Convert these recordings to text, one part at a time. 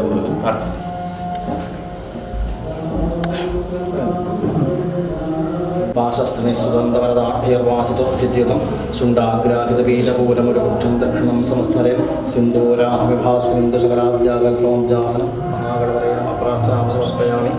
ಅನುಗ್ರಹಗೊಳ್ಳುವುದು ಪ್ರಾರ್ಥನೆ. वासस्त्रिनि सुगन्धवरदाढ्यर्वाचितोऽभ्युद्युतं शुण्डाग्राकृतबीजपूरमुरुपुक्षं दक्षिणं संस्मरेत् सिन्दूराभिभास्विन्दुशकराद्याकल्पमब्जासनं महागणपतये नमः प्रार्थनां समर्पयामि.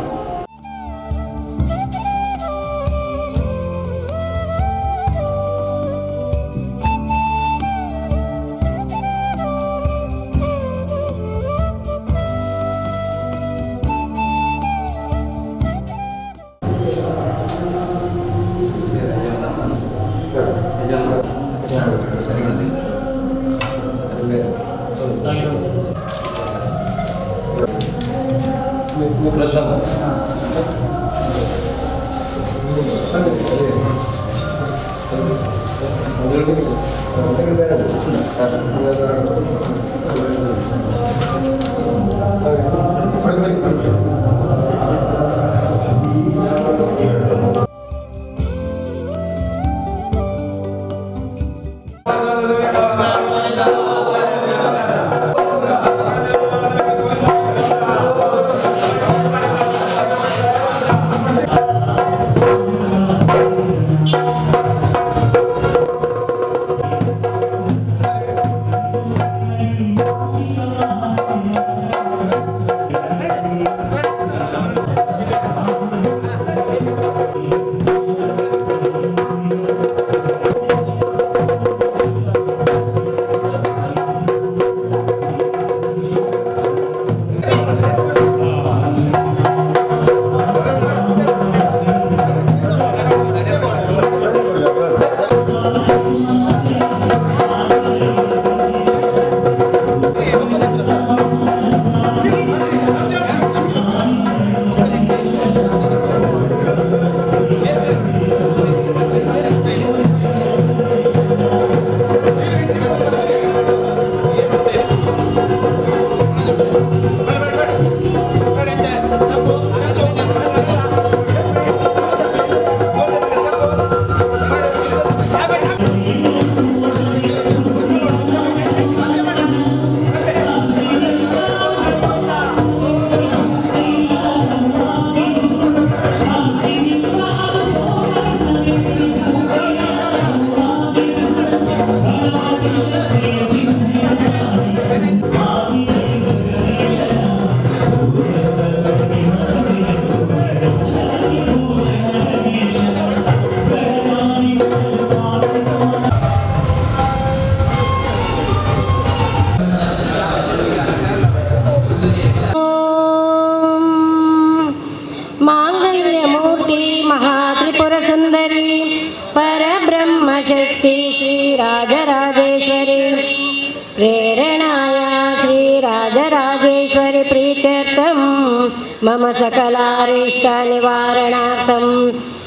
मम सकलारिष्टनिवारणार्थम्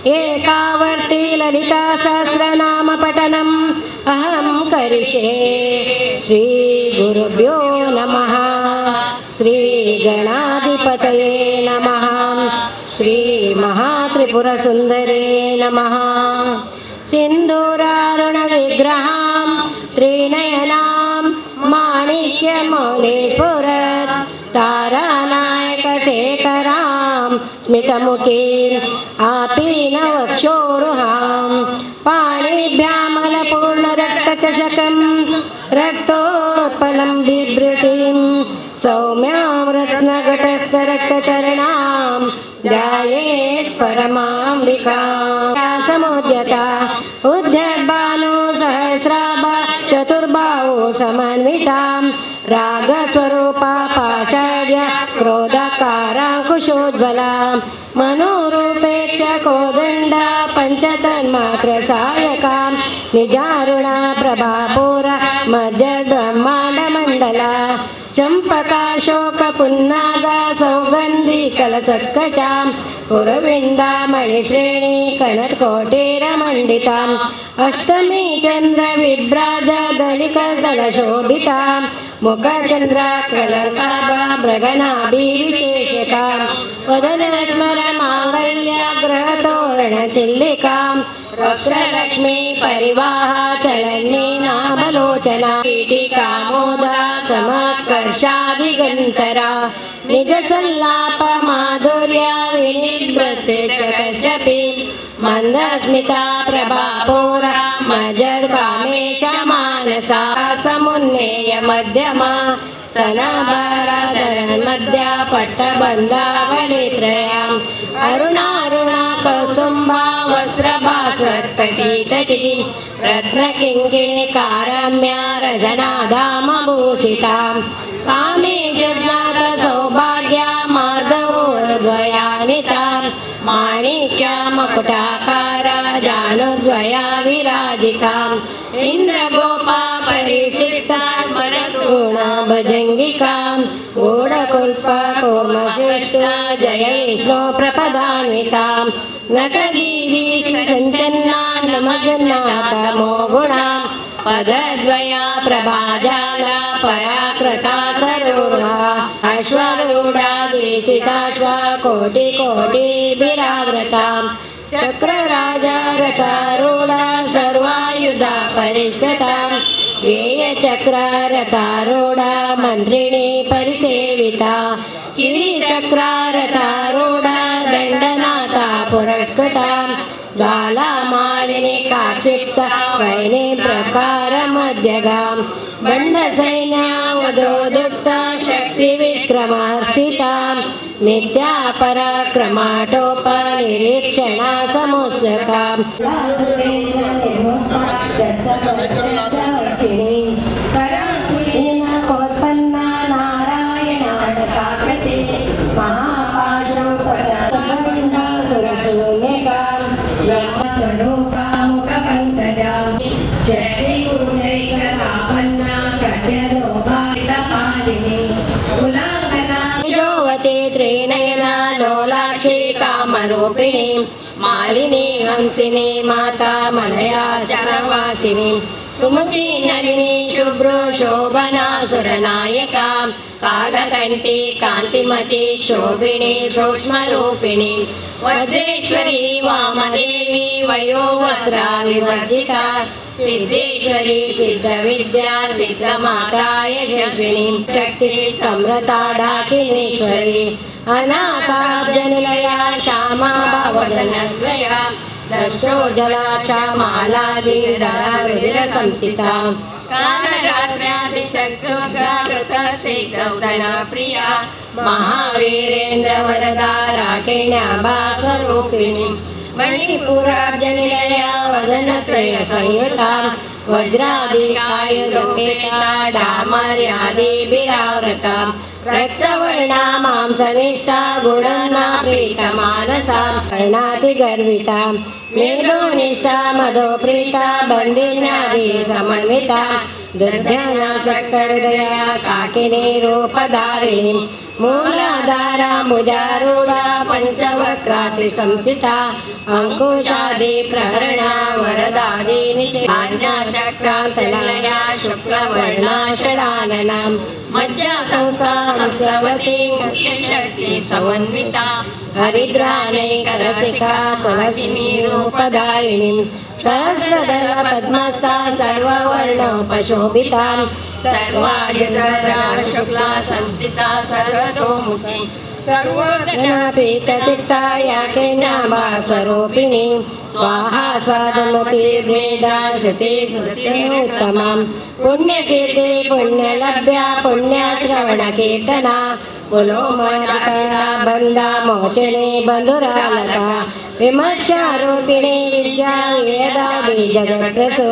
एकावर्ती ललिता सहस्रनाम पठनम् अहं करिष्ये. श्री गुरुभ्यो नमः. श्री गणाधिपतये नमः. श्री महात्रिपुरसुन्दरे नमः. सिन्दूरारुण विग्रहां त्रिनयनां माणिक्यमौलिस्फुरत् तारानायकशेखरां स्मितमुखीम् आपीनवक्षोरुहां पाणिभ्यामलपूर्णरक्तचषकं रक्तोत्पलं बिभ्रतीं सौम्यां रत्नघटस्थरक्तचरणां ध्यायेत् परमाम्बिकां. समुद्यता उद्यद्भानु सहस्राभा चतुर्बाहु समन्वितां रागस्वरूपा पाषाढ्य क्रोधकाराङ्कुशोज्ज्वला मनोरूपेक्ष कोदण्डा पञ्चतन्मात्रसायका निजारुणा प्रभापूरा मध्यब्रह्माण्डमण्डला चम्पकाशोकपुन्नागा सौगन्धी कलसत्कचां पुरविन्दा मणिश्रेणी कनत्कोटिरमण्डिताम् अष्टमी चन्द्रविभ्राज दलिकदलशोभितां मुखचन्द्राकलकाभा भ्रगनाभिविशेषकां वदनस्मरमाङ्गल्यग्रहतोरणचिल्लिकां वक्रलक्ष्मी परिवाहा चलन्मीनाभलोचना कीटिकामोदा समात्कर्षादिगन्तरा निज सल्लाप माधुर्य विनिर्भसितकचपि मंदस्मिता प्रभापूरा मजर कामेश मानसा समुन्नेय मध्यमा स्तनभाराधरन् मध्या पट्टबन्धावलित्रयाम् अरुणारुणा कौसुम्भा वस्त्रभास्वत्तटी तटी रत्नकिङ्किणीकाराम्या रजनाधामभूषिताम् कामेशज्ञातसौभाग्या मार्दवोर्द्वयानिताम् माणिक्या मकुटाकारा जानुद्वया विराजिताम् इन्द्रगोपा परिषिक्ता स्मरतु भजङ्गिकाम् गूढकुल्पा कूर्मश्रेष्ठा जय विष्णु प्रपदान्विताम् नखगीरी सञ्चन्ना नमजन्नातमो गुणाम् पदद्वया प्रभाजाला पराकृता सरोहा अश्वरूढा द्विष्टिताश्वा कोटिकोटिभिरावृताम् चक्रराजा रथारूढा सर्वायुधा परिष्कृताम् गेयचक्ररथारूढा मन्त्रिणी परिसेविता किरीचक्ररथारूढा दण्डनाथा पुरस्कृता ज्वालामालिनी काक्षिप्ता वैनी प्रकारमध्यगाम् बण्डसैन्यावधोदुक्ता शक्तिविक्रमहर्षिता नित्या पराक्रमाटोपनिरीक्षणा समुत्सुका कोत्पन्ना नारायणाकृति महापाशोपता सुरशून्यका ब्रह्मस्वरूपा मुखपङ्कजा शक्तिगुणैकतापन्ना कट्यलोभालिनी कुलाङ्गना योवती त्रिनयना लोलाक्षी कामरूपिणी मालिनी हंसिनी माता मलया जलवासिनी सुमती नलिनी शुभ्रो शोभना सुरनायका कालकण्ठी कान्तिमती क्षोभिणी सूक्ष्मरूपिणी वज्रेश्वरी वामदेवी वयोवस्त्रा विवर्धिता सिद्धेश्वरी सिद्धविद्या सिद्धमाता यशस्विनी शक्ति सम्रता डाकिनीश्वरी अनाथाब्जनिलया श्यामा भवदनद्वया दष्टोज्जलाक्षा मालादिधरा रुधिरसंस्थिता कालरात्र्यादिशक्तोग्राकृतसेकौदना प्रिया महावीरेन्द्र वरदा राकिण्याभास्वरूपिणी मणिपुराब्जनिलया वदनत्रय संयुता वज्रादिकायुधोपेता डामर्यादिभिरावृता रक्तवर्णा मांसनिष्ठा गुणना प्रीतमानसा कर्णातिगर्विता मेधोनिष्ठा मधोप्रीता बन्दिन्यादि समन्विता दुर्ध्याना सक्करदया काकिनी रूपधारिणी मूलाधारा भुजारूढा पञ्चवक्रासि संस्थिता अंकुशादि प्रहरणा वरदादि निषाज्ञा चक्रान्तलया शुक्लवर्णा षडानना मज्जा संसा हंसवती मुख्यशक्ति समन्विता हरिद्रानैकरसिका कुलजिनी रूपधारिणी सहस्रदल पद्मस्था सर्ववर्णोपशोभिता सर्वायुधरा शुक्ला संस्थिता सर्वतोमुखी सर्वगणापीतचित्ता याकिन्याभास्वरूपिणी स्वाहा स्वादमतिर्मेधा श्रुति स्मृतिरुत्तमम् पुण्यकीर्ति पुण्यलभ्या पुण्याश्रवणकीर्तना पुलोमरकरा बन्धा मोचने बन्धुरालका विमर्शारूपिणी विद्या वेदादि जगत्प्रसु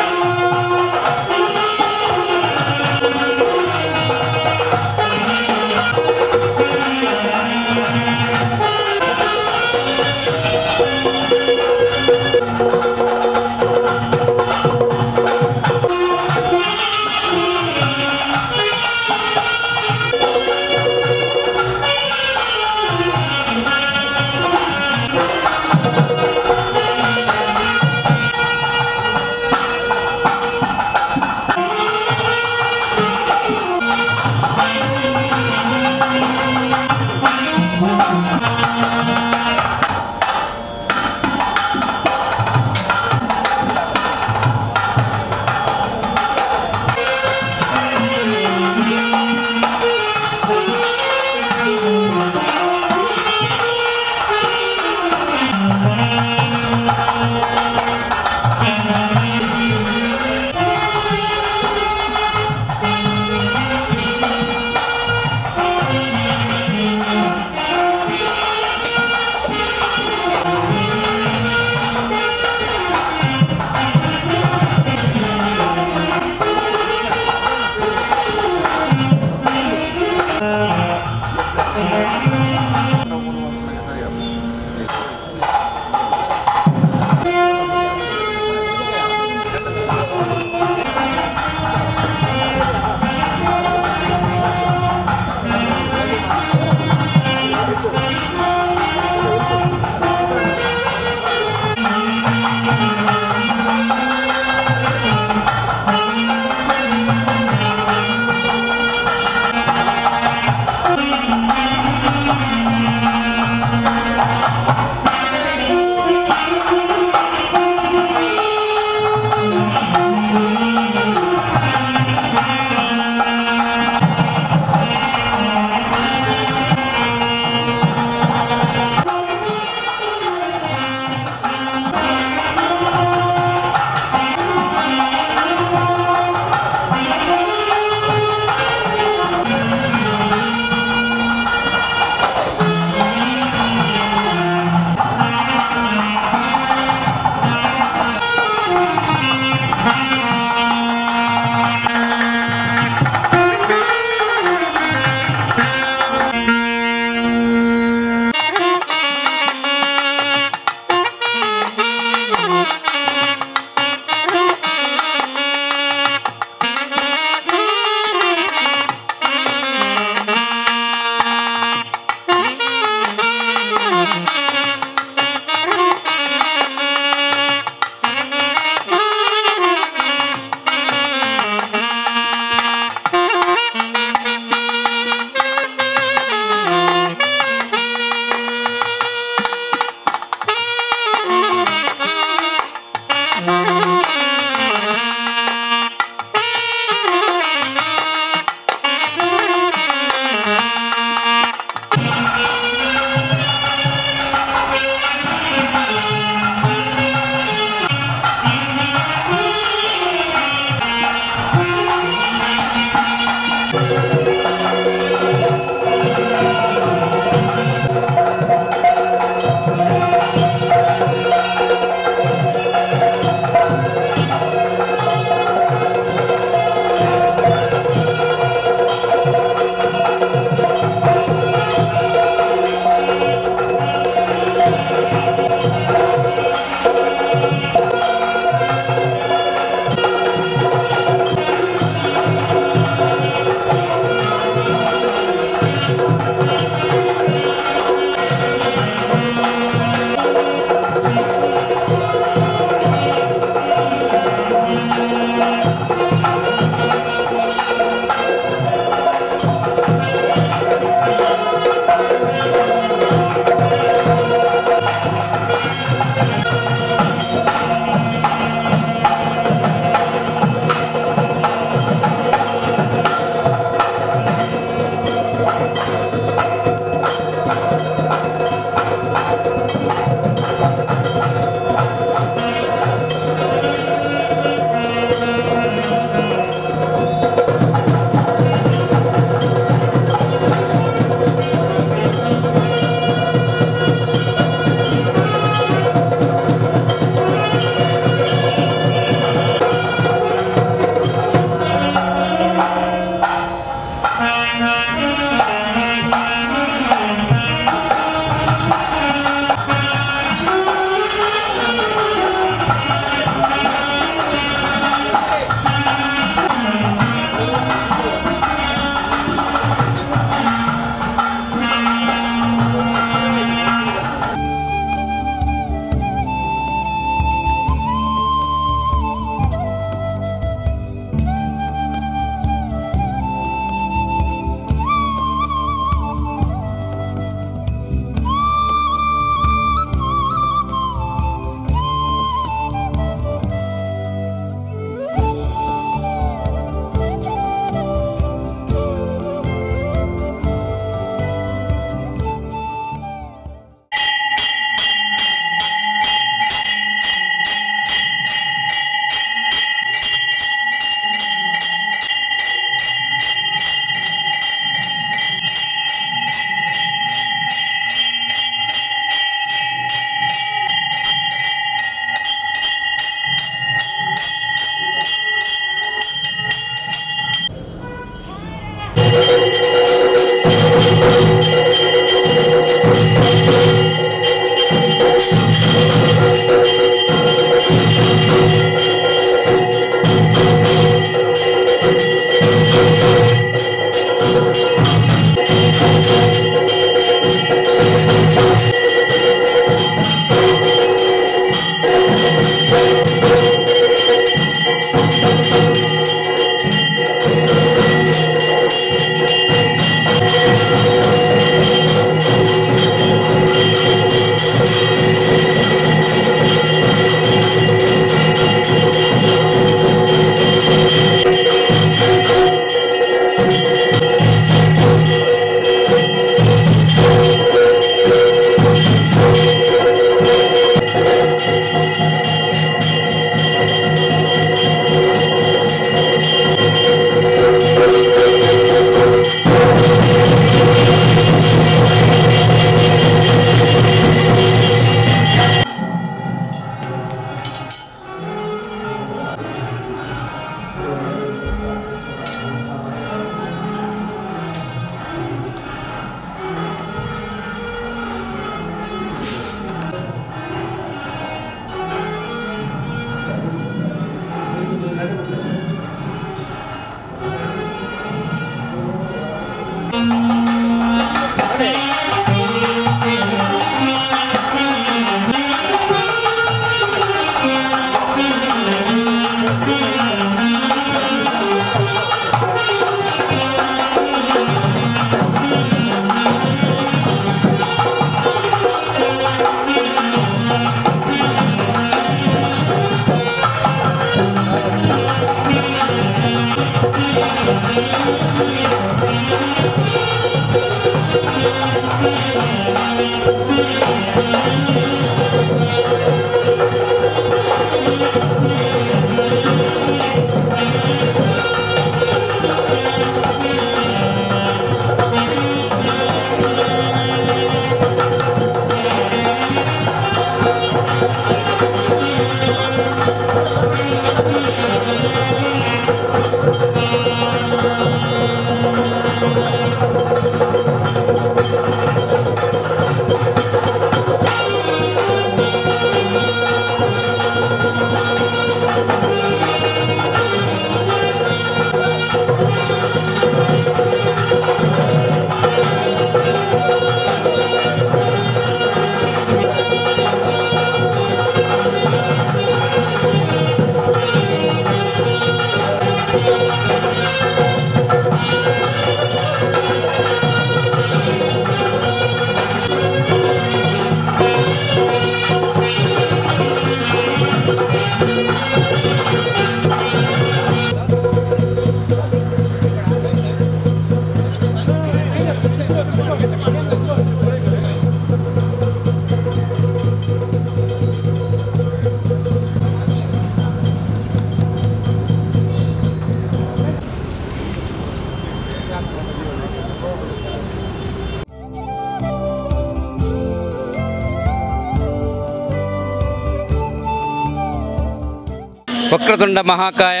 ವಕ್ರತುಂಡ ಮಹಾಕಾಯ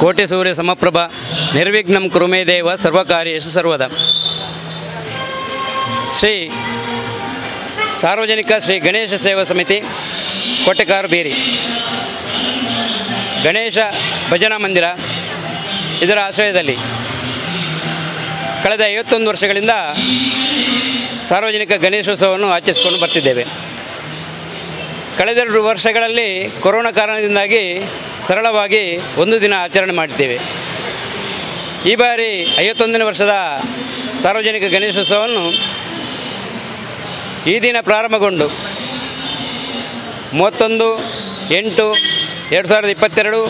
ಕೋಟಿ ಸೂರ್ಯ ಸಮಪ್ರಭ ನಿರ್ವಿಘ್ನಂ ಕುರುಮೇ ದೇವ ಸರ್ವಕಾರ್ಯೇಷು ಸರ್ವದ. ಶ್ರೀ ಸಾರ್ವಜನಿಕ ಶ್ರೀ ಗಣೇಶ ಸೇವಾ ಸಮಿತಿ ಕೋಟೆಕಾರು ಬೇರಿ ಗಣೇಶ ಭಜನಾ ಮಂದಿರ ಇದರ ಆಶ್ರಯದಲ್ಲಿ ಕಳೆದ 51 ವರ್ಷಗಳಿಂದ ಸಾರ್ವಜನಿಕ ಗಣೇಶೋತ್ಸವವನ್ನು ಆಚರಿಸಿಕೊಂಡು ಬರ್ತಿದ್ದೇವೆ. ಕಳೆದ 2 ವರ್ಷಗಳಲ್ಲಿ ಕೊರೋನಾ ಕಾರಣದಿಂದಾಗಿ ಸರಳವಾಗಿ ಒಂದು ದಿನ ಆಚರಣೆ ಮಾಡಿದ್ದೇವೆ. ಈ ಬಾರಿ 51ನೇ ವರ್ಷದ ಸಾರ್ವಜನಿಕ ಗಣೇಶೋತ್ಸವವನ್ನು ಈ ದಿನ ಪ್ರಾರಂಭಗೊಂಡು 31/8/2022,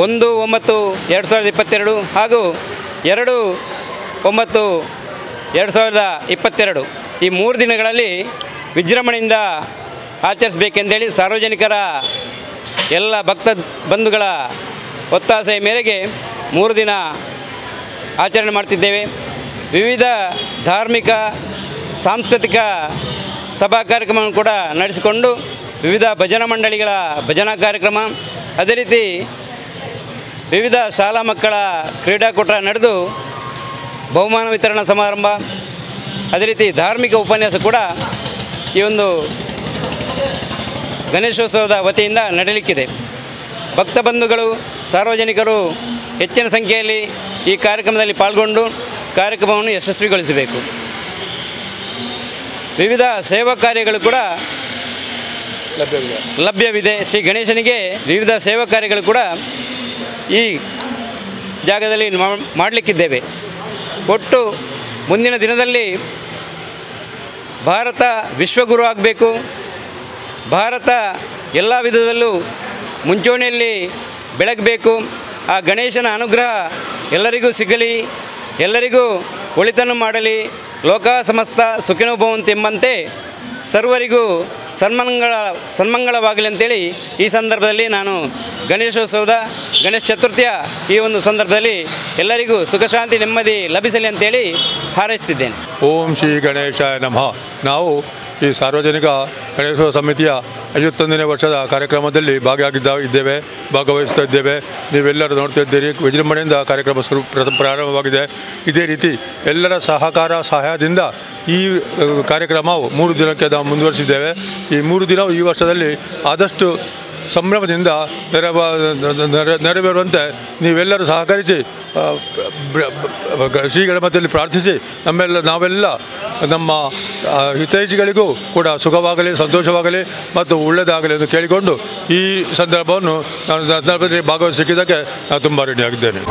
1/9/2022 ಹಾಗೂ 2/9/2022 ಈ 3 ದಿನಗಳಲ್ಲಿ ವಿಜೃಂಭಣೆಯಿಂದ ಆಚರಿಸಬೇಕೆಂದೇಳಿ ಸಾರ್ವಜನಿಕರ ಎಲ್ಲ ಭಕ್ತ ಬಂಧುಗಳ ಒತ್ತಾಸೆಯ ಮೇರೆಗೆ 3 ದಿನ ಆಚರಣೆ ಮಾಡ್ತಿದ್ದೇವೆ. ವಿವಿಧ ಧಾರ್ಮಿಕ ಸಾಂಸ್ಕೃತಿಕ ಸಭಾ ಕಾರ್ಯಕ್ರಮವನ್ನು ಕೂಡ ನಡೆಸಿಕೊಂಡು ವಿವಿಧ ಭಜನಾ ಮಂಡಳಿಗಳ ಭಜನಾ ಕಾರ್ಯಕ್ರಮ, ಅದೇ ರೀತಿ ವಿವಿಧ ಶಾಲಾ ಮಕ್ಕಳ ಕ್ರೀಡಾಕೂಟ ನಡೆದು ಬಹುಮಾನ ವಿತರಣಾ ಸಮಾರಂಭ, ಅದೇ ರೀತಿ ಧಾರ್ಮಿಕ ಉಪನ್ಯಾಸ ಕೂಡ ಈ ಒಂದು ಗಣೇಶೋತ್ಸವದ ವತಿಯಿಂದ ನಡೆಯಲಿಕ್ಕಿದೆ. ಭಕ್ತ ಬಂಧುಗಳು ಸಾರ್ವಜನಿಕರು ಹೆಚ್ಚಿನ ಸಂಖ್ಯೆಯಲ್ಲಿ ಈ ಕಾರ್ಯಕ್ರಮದಲ್ಲಿ ಪಾಲ್ಗೊಂಡು ಕಾರ್ಯಕ್ರಮವನ್ನು ಯಶಸ್ವಿಗೊಳಿಸಬೇಕು. ವಿವಿಧ ಸೇವಾ ಕಾರ್ಯಗಳು ಕೂಡ ಲಭ್ಯವಿದೆ. ಶ್ರೀ ಗಣೇಶನಿಗೆ ವಿವಿಧ ಸೇವಾ ಕಾರ್ಯಗಳು ಕೂಡ ಈ ಜಾಗದಲ್ಲಿ ಮಾಡಲಿಕ್ಕಿದ್ದೇವೆ. ಒಟ್ಟು ಮುಂದಿನ ದಿನದಲ್ಲಿ ಭಾರತ ವಿಶ್ವಗುರು ಆಗಬೇಕು, ಭಾರತ ಎಲ್ಲ ವಿಧದಲ್ಲೂ ಮುಂಚೂಣಿಯಲ್ಲಿ ಬೆಳಗಬೇಕು, ಆ ಗಣೇಶನ ಅನುಗ್ರಹ ಎಲ್ಲರಿಗೂ ಸಿಗಲಿ, ಎಲ್ಲರಿಗೂ ಒಳಿತನ್ನು ಮಾಡಲಿ, ಲೋಕ ಸಮಸ್ತ ಸುಖಿನೋ ಭವಂತು ಎಂಬಂತೆ ಸರ್ವರಿಗೂ ಸನ್ಮಂಗಳವಾಗಲಿ ಅಂತೇಳಿ ಈ ಸಂದರ್ಭದಲ್ಲಿ ನಾನು ಗಣೇಶೋತ್ಸವದ ಗಣೇಶ ಚತುರ್ಥಿಯ ಈ ಒಂದು ಸಂದರ್ಭದಲ್ಲಿ ಎಲ್ಲರಿಗೂ ಸುಖ ಶಾಂತಿ ನೆಮ್ಮದಿ ಲಭಿಸಲಿ ಅಂತೇಳಿ ಹಾರೈಸ್ತಿದ್ದೇನೆ. ಓಂ ಶ್ರೀ ಗಣೇಶಾಯ ನಮಃ. ನಾವು ಈ ಸಾರ್ವಜನಿಕ ಗಣೇಶೋತ್ಸವ ಸಮಿತಿಯ 51ನೇ ವರ್ಷದ ಕಾರ್ಯಕ್ರಮದಲ್ಲಿ ಭಾಗವಹಿಸ್ತಾ ಇದ್ದೇವೆ. ನೀವೆಲ್ಲರೂ ನೋಡ್ತಾ ಇದ್ದೀರಿ, ವಿಜೃಂಭಣೆಯಿಂದ ಕಾರ್ಯಕ್ರಮ ಪ್ರಾರಂಭವಾಗಿದೆ. ಇದೇ ರೀತಿ ಎಲ್ಲರ ಸಹಾಯದಿಂದ ಈ ಕಾರ್ಯಕ್ರಮವು 3 ದಿನಕ್ಕೆ ನಾವು ಮುಂದುವರಿಸಿದ್ದೇವೆ. ಈ 3 ದಿನವು ಈ ವರ್ಷದಲ್ಲಿ ಆದಷ್ಟು ಸಂಭ್ರಮದಿಂದ ನೆರವೇರುವಂತೆ ನೀವೆಲ್ಲರೂ ಸಹಕರಿಸಿ ಶ್ರೀ ಗಣಪತಿಯಲ್ಲಿ ಪ್ರಾರ್ಥಿಸಿ ನಾವೆಲ್ಲ ನಮ್ಮ ಹಿತೈಷಿಗಳಿಗೂ ಕೂಡ ಸುಖವಾಗಲಿ, ಸಂತೋಷವಾಗಲಿ ಮತ್ತು ಒಳ್ಳೆಯದಾಗಲಿ ಎಂದು ಕೇಳಿಕೊಂಡು ಈ ಸಂದರ್ಭವನ್ನು ನಾನು ಭಾಗವಹಿಸಿದ್ದಕ್ಕೆ ನಾನು ತುಂಬ ಋಣಿಯಾಗಿದ್ದೇನೆ.